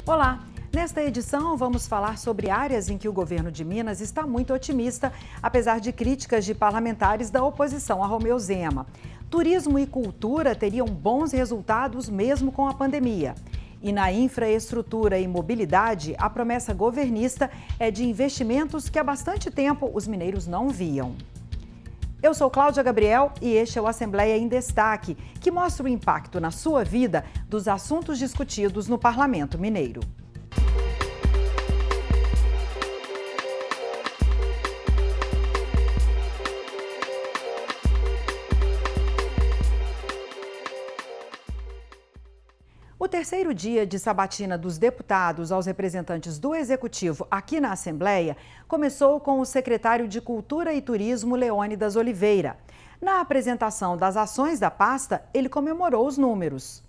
Olá! Nesta edição, vamos falar sobre áreas em que o governo de Minas está muito otimista, apesar de críticas de parlamentares da oposição a Romeu Zema. Turismo e cultura teriam bons resultados mesmo com a pandemia. E na infraestrutura e mobilidade, a promessa governista é de investimentos que há bastante tempo os mineiros não viam. Eu sou Cláudia Gabriel e este é o Assembleia em Destaque, que mostra o impacto na sua vida dos assuntos discutidos no Parlamento Mineiro. O terceiro dia de sabatina dos deputados aos representantes do Executivo aqui na Assembleia começou com o secretário de Cultura e Turismo, Leônidas Oliveira. Na apresentação das ações da pasta, ele comemorou os números.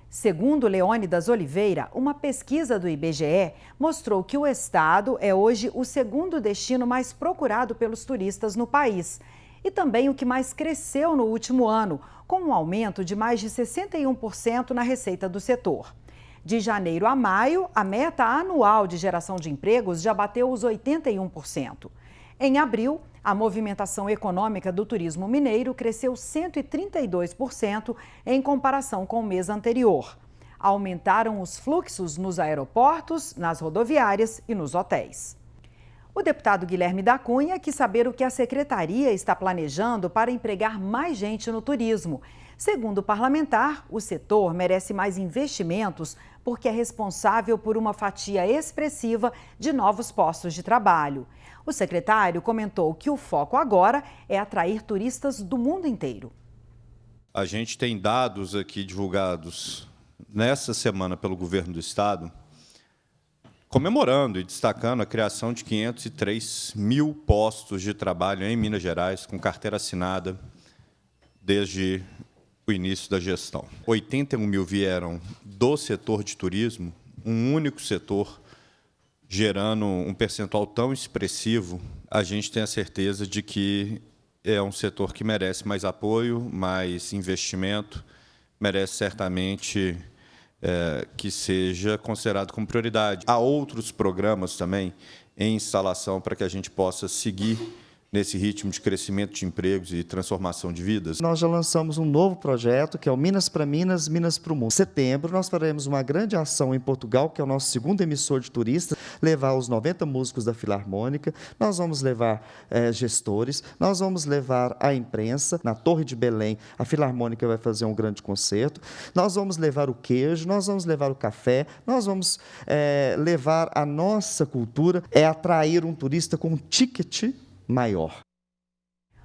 Segundo Leônidas Oliveira, uma pesquisa do IBGE mostrou que o estado é hoje o segundo destino mais procurado pelos turistas no país. E também o que mais cresceu no último ano, com um aumento de mais de 61% na receita do setor. De janeiro a maio, a meta anual de geração de empregos já bateu os 81%. Em abril, a movimentação econômica do turismo mineiro cresceu 132% em comparação com o mês anterior. Aumentaram os fluxos nos aeroportos, nas rodoviárias e nos hotéis. O deputado Guilherme da Cunha quis saber o que a secretaria está planejando para empregar mais gente no turismo. Segundo o parlamentar, o setor merece mais investimentos porque é responsável por uma fatia expressiva de novos postos de trabalho. O secretário comentou que o foco agora é atrair turistas do mundo inteiro. A gente tem dados aqui divulgados nessa semana pelo governo do estado, comemorando e destacando a criação de 503 mil postos de trabalho em Minas Gerais, com carteira assinada desde o início da gestão. 81 mil vieram do setor de turismo, um único setor, gerando um percentual tão expressivo. A gente tem a certeza de que é um setor que merece mais apoio, mais investimento, merece certamente que seja considerado como prioridade. Há outros programas também em instalação para que a gente possa seguir nesse ritmo de crescimento de empregos e transformação de vidas. Nós já lançamos um novo projeto, que é o Minas para Minas, Minas para o Mundo. Em setembro, nós faremos uma grande ação em Portugal, que é o nosso segundo emissor de turistas, levar os 90 músicos da Filarmônica, nós vamos levar gestores, nós vamos levar a imprensa. Na Torre de Belém, a Filarmônica vai fazer um grande concerto, nós vamos levar o queijo, nós vamos levar o café, nós vamos levar a nossa cultura, atrair um turista com um ticket maior.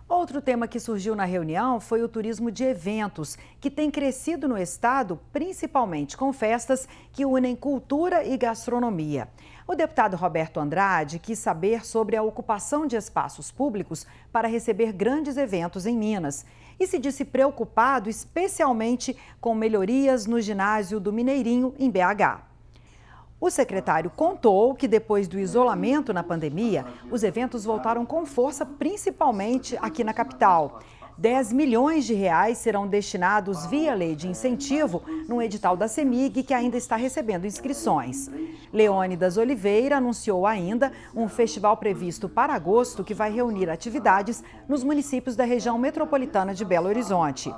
Outro tema que surgiu na reunião foi o turismo de eventos, que tem crescido no estado, principalmente com festas que unem cultura e gastronomia. O deputado Roberto Andrade quis saber sobre a ocupação de espaços públicos para receber grandes eventos em Minas e se disse preocupado especialmente com melhorias no ginásio do Mineirinho, em BH. O secretário contou que depois do isolamento na pandemia, os eventos voltaram com força, principalmente aqui na capital. 10 milhões de reais serão destinados via lei de incentivo no edital da CEMIG, que ainda está recebendo inscrições. Leônidas Oliveira anunciou ainda um festival previsto para agosto que vai reunir atividades nos municípios da região metropolitana de Belo Horizonte.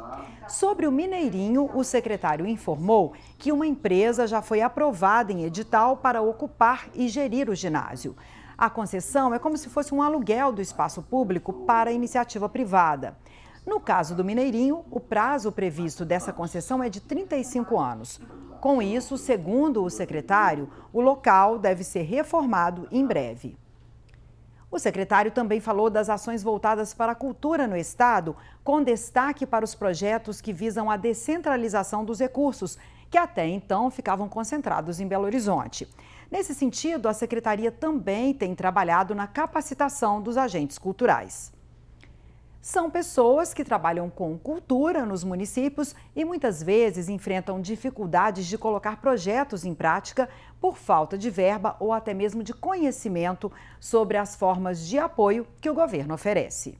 Sobre o Mineirinho, o secretário informou que uma empresa já foi aprovada em edital para ocupar e gerir o ginásio. A concessão é como se fosse um aluguel do espaço público para a iniciativa privada. No caso do Mineirinho, o prazo previsto dessa concessão é de 35 anos. Com isso, segundo o secretário, o local deve ser reformado em breve. O secretário também falou das ações voltadas para a cultura no estado, com destaque para os projetos que visam a descentralização dos recursos, que até então ficavam concentrados em Belo Horizonte. Nesse sentido, a secretaria também tem trabalhado na capacitação dos agentes culturais. São pessoas que trabalham com cultura nos municípios e muitas vezes enfrentam dificuldades de colocar projetos em prática por falta de verba ou até mesmo de conhecimento sobre as formas de apoio que o governo oferece.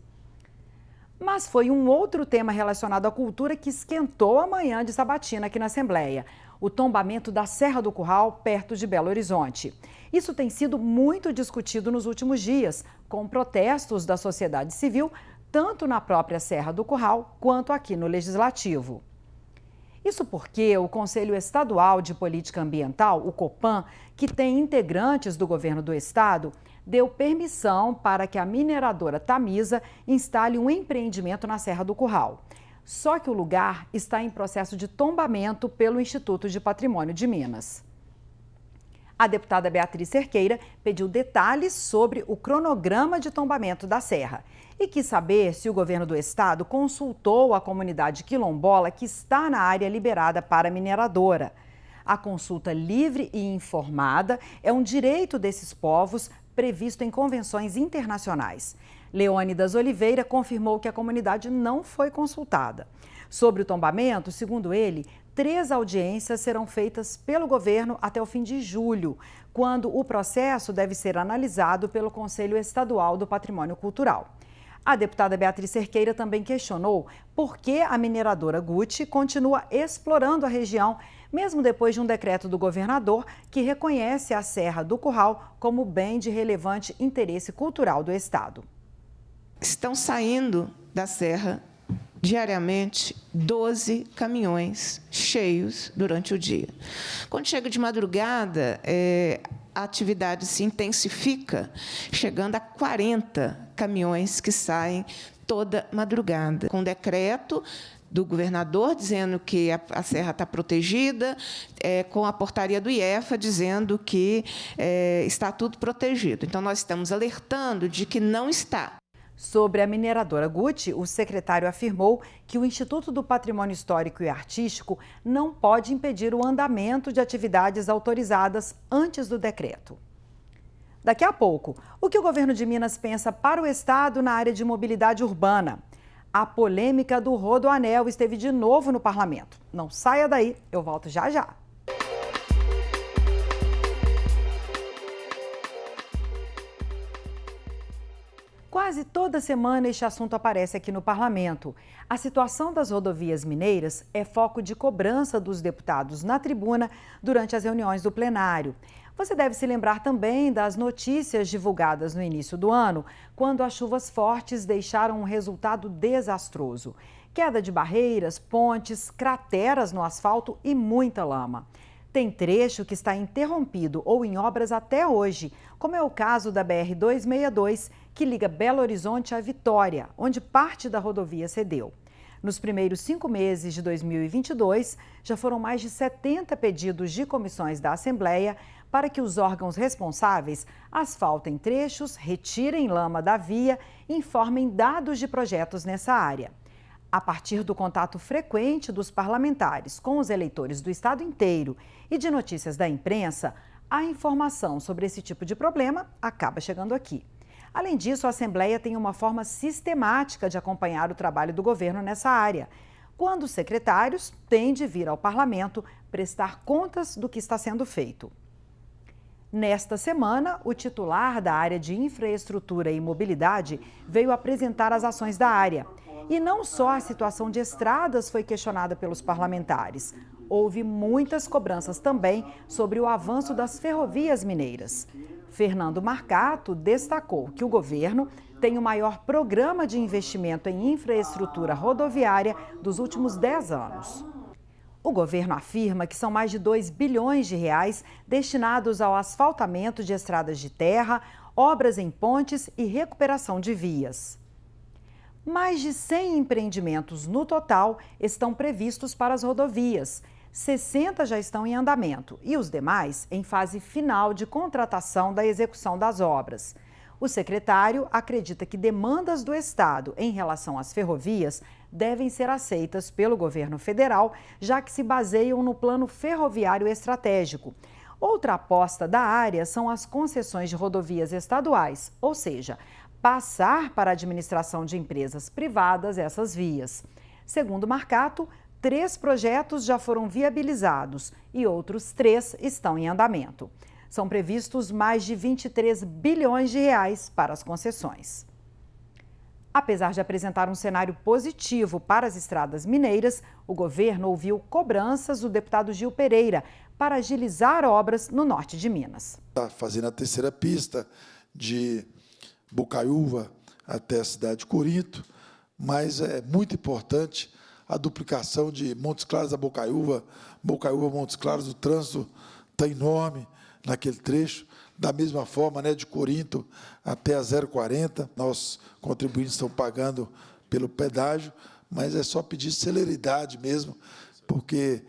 Mas foi um outro tema relacionado à cultura que esquentou a manhã de sabatina aqui na Assembleia: o tombamento da Serra do Curral, perto de Belo Horizonte. Isso tem sido muito discutido nos últimos dias, com protestos da sociedade civil, tanto na própria Serra do Curral quanto aqui no Legislativo. Isso porque o Conselho Estadual de Política Ambiental, o COPAM, que tem integrantes do governo do estado, deu permissão para que a mineradora Tamisa instale um empreendimento na Serra do Curral. Só que o lugar está em processo de tombamento pelo Instituto de Patrimônio de Minas. A deputada Beatriz Cerqueira pediu detalhes sobre o cronograma de tombamento da serra e quis saber se o governo do estado consultou a comunidade quilombola que está na área liberada para a mineradora. A consulta livre e informada é um direito desses povos previsto em convenções internacionais. Leônidas Oliveira confirmou que a comunidade não foi consultada. Sobre o tombamento, segundo ele, 3 audiências serão feitas pelo governo até o fim de julho, quando o processo deve ser analisado pelo Conselho Estadual do Patrimônio Cultural. A deputada Beatriz Cerqueira também questionou por que a mineradora Gucci continua explorando a região, mesmo depois de um decreto do governador que reconhece a Serra do Curral como bem de relevante interesse cultural do estado. Estão saindo da serra diariamente 12 caminhões cheios durante o dia. Quando chega de madrugada, a atividade se intensifica, chegando a 40 caminhões que saem toda madrugada, com decreto do governador dizendo que a serra está protegida, com a portaria do IEFA dizendo que está tudo protegido. Então, nós estamos alertando de que não está. Sobre a mineradora Gucci, o secretário afirmou que o Instituto do Patrimônio Histórico e Artístico não pode impedir o andamento de atividades autorizadas antes do decreto. Daqui a pouco, o que o governo de Minas pensa para o estado na área de mobilidade urbana? A polêmica do Rodoanel esteve de novo no parlamento. Não saia daí, eu volto já já. Quase toda semana este assunto aparece aqui no parlamento. A situação das rodovias mineiras é foco de cobrança dos deputados na tribuna durante as reuniões do plenário. Você deve se lembrar também das notícias divulgadas no início do ano, quando as chuvas fortes deixaram um resultado desastroso. Queda de barreiras, pontes, crateras no asfalto e muita lama. Tem trecho que está interrompido ou em obras até hoje, como é o caso da BR-262, que liga Belo Horizonte à Vitória, onde parte da rodovia cedeu. Nos primeiros 5 meses de 2022, já foram mais de 70 pedidos de comissões da Assembleia para que os órgãos responsáveis asfaltem trechos, retirem lama da via e informem dados de projetos nessa área. A partir do contato frequente dos parlamentares com os eleitores do estado inteiro e de notícias da imprensa, a informação sobre esse tipo de problema acaba chegando aqui. Além disso, a Assembleia tem uma forma sistemática de acompanhar o trabalho do governo nessa área, quando os secretários têm de vir ao parlamento prestar contas do que está sendo feito. Nesta semana, o titular da área de infraestrutura e mobilidade veio apresentar as ações da área. E não só a situação de estradas foi questionada pelos parlamentares. Houve muitas cobranças também sobre o avanço das ferrovias mineiras. Fernando Marcato destacou que o governo tem o maior programa de investimento em infraestrutura rodoviária dos últimos 10 anos. O governo afirma que são mais de 2 bilhões de reais destinados ao asfaltamento de estradas de terra, obras em pontes e recuperação de vias. Mais de 100 empreendimentos no total estão previstos para as rodovias. 60 já estão em andamento e os demais em fase final de contratação da execução das obras. O secretário acredita que demandas do estado em relação às ferrovias devem ser aceitas pelo governo federal, já que se baseiam no Plano Ferroviário Estratégico. Outra aposta da área são as concessões de rodovias estaduais, ou seja, passar para a administração de empresas privadas essas vias. Segundo Marcato, 3 projetos já foram viabilizados e outros 3 estão em andamento. São previstos mais de 23 bilhões de reais para as concessões. Apesar de apresentar um cenário positivo para as estradas mineiras, o governo ouviu cobranças do deputado Gil Pereira para agilizar obras no norte de Minas. Está fazendo a terceira pista de Bocaiúva até a cidade de Corinto, mas é muito importante a duplicação de Montes Claros a Bocaiúva, Bocaiúva-Montes Claros, o trânsito está enorme naquele trecho. Da mesma forma, né, de Corinto até a 040, nós, contribuintes, estamos pagando pelo pedágio, mas é só pedir celeridade mesmo, porque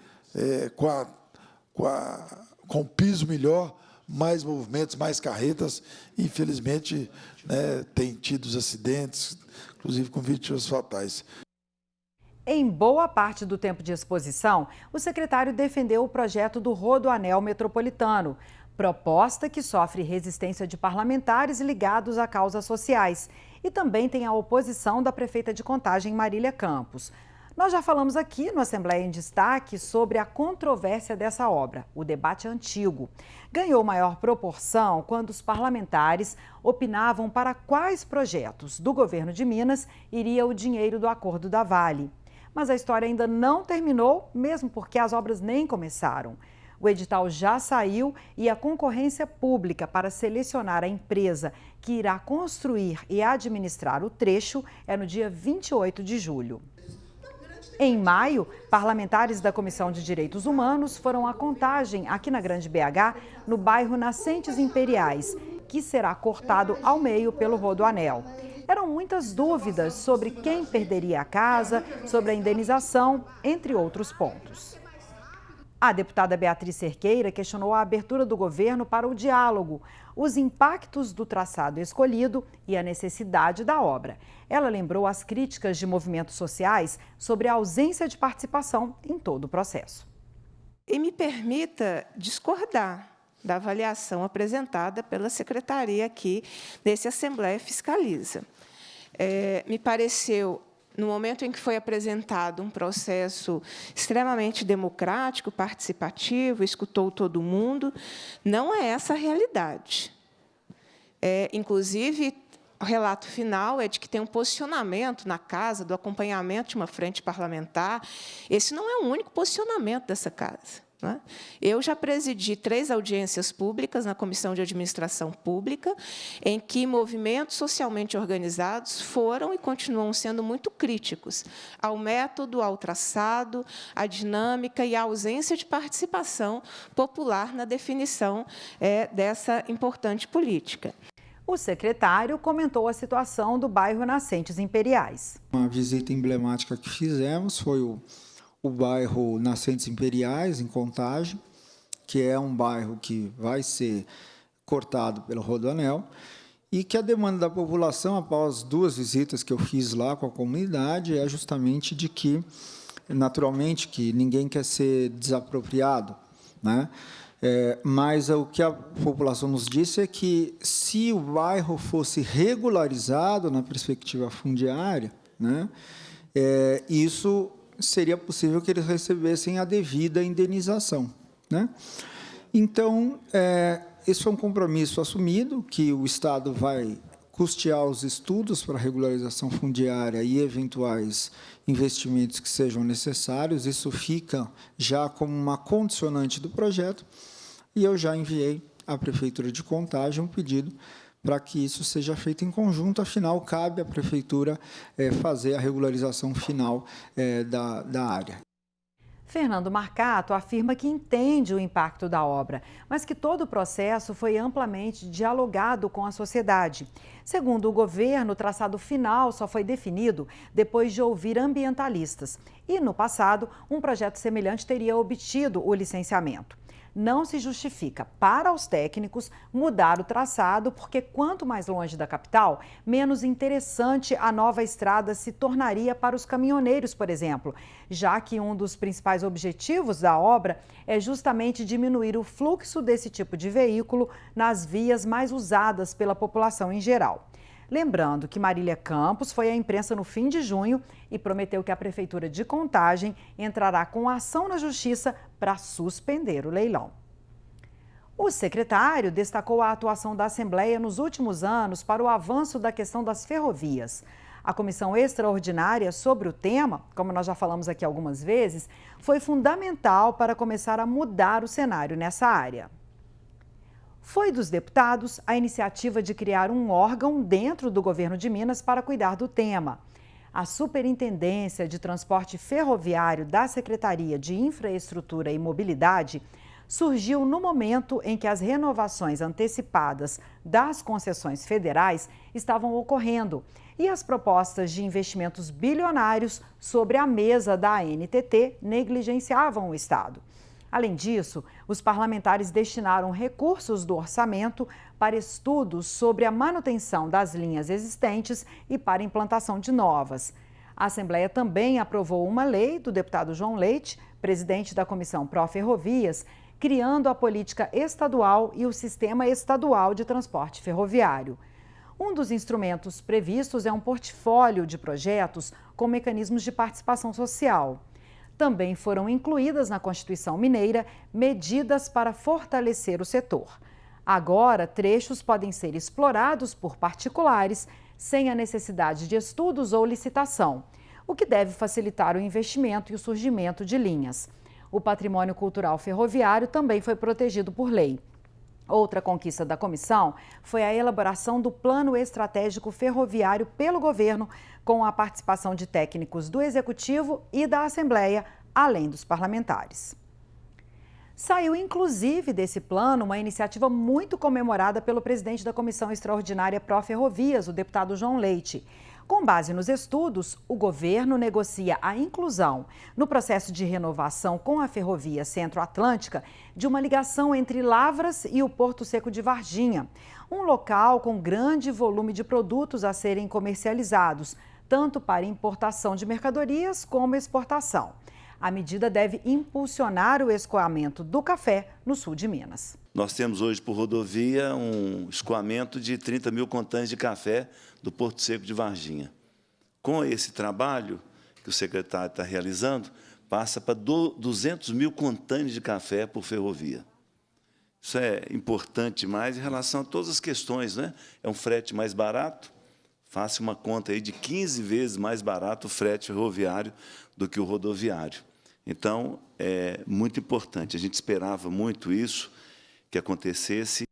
com o piso melhor, mais movimentos, mais carretas, infelizmente, né, tem tido os acidentes, inclusive com vítimas fatais. Em boa parte do tempo de exposição, o secretário defendeu o projeto do Rodoanel Metropolitano, proposta que sofre resistência de parlamentares ligados a causas sociais. E também tem a oposição da prefeita de Contagem, Marília Campos. Nós já falamos aqui no Assembleia em Destaque sobre a controvérsia dessa obra. O debate antigo ganhou maior proporção quando os parlamentares opinavam para quais projetos do governo de Minas iria o dinheiro do acordo da Vale. Mas a história ainda não terminou, mesmo porque as obras nem começaram. O edital já saiu e a concorrência pública para selecionar a empresa que irá construir e administrar o trecho é no dia 28 de julho. Em maio, parlamentares da Comissão de Direitos Humanos foram à Contagem, aqui na Grande BH, no bairro Nascentes Imperiais, que será cortado ao meio pelo Rodoanel. Eram muitas dúvidas sobre quem perderia a casa, sobre a indenização, entre outros pontos. A deputada Beatriz Cerqueira questionou a abertura do governo para o diálogo, os impactos do traçado escolhido e a necessidade da obra. Ela lembrou as críticas de movimentos sociais sobre a ausência de participação em todo o processo. E me permita discordar da avaliação apresentada pela secretaria aqui desse Assembleia Fiscaliza. Me pareceu, no momento em que foi apresentado um processo extremamente democrático, participativo, escutou todo mundo, não é essa a realidade. Inclusive, o relato final é de que tem um posicionamento na casa do acompanhamento de uma frente parlamentar. Esse não é o único posicionamento dessa casa. Eu já presidi 3 audiências públicas na Comissão de Administração Pública, em que movimentos socialmente organizados foram e continuam sendo muito críticos ao método, ao traçado, à dinâmica e à ausência de participação popular na definição dessa importante política. O secretário comentou a situação do bairro Nascentes Imperiais. Uma visita emblemática que fizemos foi o bairro Nascentes Imperiais, em Contagem, que é um bairro que vai ser cortado pelo Rodoanel, e que a demanda da população, após 2 visitas que eu fiz lá com a comunidade, é justamente de que, naturalmente, que ninguém quer ser desapropriado, né? Mas o que a população nos disse é que, se o bairro fosse regularizado na perspectiva fundiária, né, isso seria possível que eles recebessem a devida indenização, né? Então, esse é um compromisso assumido, que o Estado vai custear os estudos para a regularização fundiária e eventuais investimentos que sejam necessários. Isso fica já como uma condicionante do projeto, e eu já enviei à Prefeitura de Contagem um pedido para que isso seja feito em conjunto. Afinal, cabe à Prefeitura fazer a regularização final da área. Fernando Marcato afirma que entende o impacto da obra, mas que todo o processo foi amplamente dialogado com a sociedade. Segundo o governo, o traçado final só foi definido depois de ouvir ambientalistas. E, no passado, um projeto semelhante teria obtido o licenciamento. Não se justifica para os técnicos mudar o traçado, porque quanto mais longe da capital, menos interessante a nova estrada se tornaria para os caminhoneiros, por exemplo, já que um dos principais objetivos da obra é justamente diminuir o fluxo desse tipo de veículo nas vias mais usadas pela população em geral. Lembrando que Marília Campos foi à imprensa no fim de junho e prometeu que a Prefeitura de Contagem entrará com ação na Justiça para suspender o leilão. O secretário destacou a atuação da Assembleia nos últimos anos para o avanço da questão das ferrovias. A comissão extraordinária sobre o tema, como nós já falamos aqui algumas vezes, foi fundamental para começar a mudar o cenário nessa área. Foi dos deputados a iniciativa de criar um órgão dentro do governo de Minas para cuidar do tema. A Superintendência de Transporte Ferroviário da Secretaria de Infraestrutura e Mobilidade surgiu no momento em que as renovações antecipadas das concessões federais estavam ocorrendo e as propostas de investimentos bilionários sobre a mesa da ANTT negligenciavam o Estado. Além disso, os parlamentares destinaram recursos do orçamento para estudos sobre a manutenção das linhas existentes e para implantação de novas. A Assembleia também aprovou uma lei do deputado João Leite, presidente da Comissão Pró-Ferrovias, criando a política estadual e o sistema estadual de transporte ferroviário. Um dos instrumentos previstos é um portfólio de projetos com mecanismos de participação social. Também foram incluídas na Constituição Mineira medidas para fortalecer o setor. Agora, trechos podem ser explorados por particulares sem a necessidade de estudos ou licitação, o que deve facilitar o investimento e o surgimento de linhas. O patrimônio cultural ferroviário também foi protegido por lei. Outra conquista da comissão foi a elaboração do Plano Estratégico Ferroviário pelo governo, com a participação de técnicos do Executivo e da Assembleia, além dos parlamentares. Saiu, inclusive, desse plano uma iniciativa muito comemorada pelo presidente da Comissão Extraordinária Pró-Ferrovias, o deputado João Leite. Com base nos estudos, o governo negocia a inclusão, no processo de renovação com a Ferrovia Centro-Atlântica, de uma ligação entre Lavras e o Porto Seco de Varginha, um local com grande volume de produtos a serem comercializados, tanto para importação de mercadorias como exportação. A medida deve impulsionar o escoamento do café no sul de Minas. Nós temos hoje por rodovia um escoamento de 30 mil contêineres de café do Porto Seco de Varginha. Com esse trabalho que o secretário está realizando, passa para 200 mil contêineres de café por ferrovia. Isso é importante demais em relação a todas as questões, né? É um frete mais barato, faça uma conta aí de 15 vezes mais barato o frete ferroviário do que o rodoviário. Então, é muito importante. A gente esperava muito isso, que acontecesse.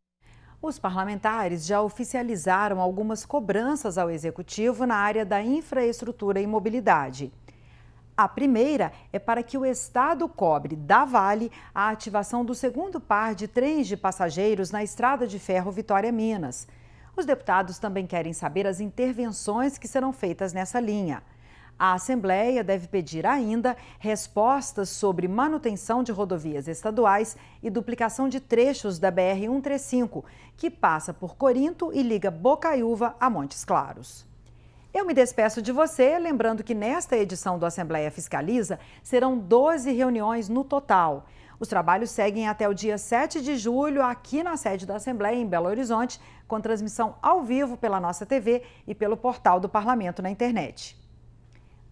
Os parlamentares já oficializaram algumas cobranças ao Executivo na área da infraestrutura e mobilidade. A primeira é para que o Estado cobre da Vale a ativação do segundo par de trens de passageiros na Estrada de Ferro Vitória-Minas. Os deputados também querem saber as intervenções que serão feitas nessa linha. A Assembleia deve pedir ainda respostas sobre manutenção de rodovias estaduais e duplicação de trechos da BR-135, que passa por Corinto e liga Bocaiúva a Montes Claros. Eu me despeço de você, lembrando que nesta edição do Assembleia Fiscaliza serão 12 reuniões no total. Os trabalhos seguem até o dia 7 de julho aqui na sede da Assembleia, em Belo Horizonte, com transmissão ao vivo pela nossa TV e pelo portal do Parlamento na internet.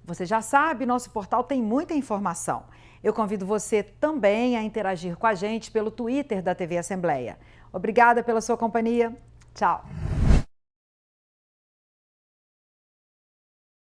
Você já sabe, nosso portal tem muita informação. Eu convido você também a interagir com a gente pelo Twitter da TV Assembleia. Obrigada pela sua companhia. Tchau.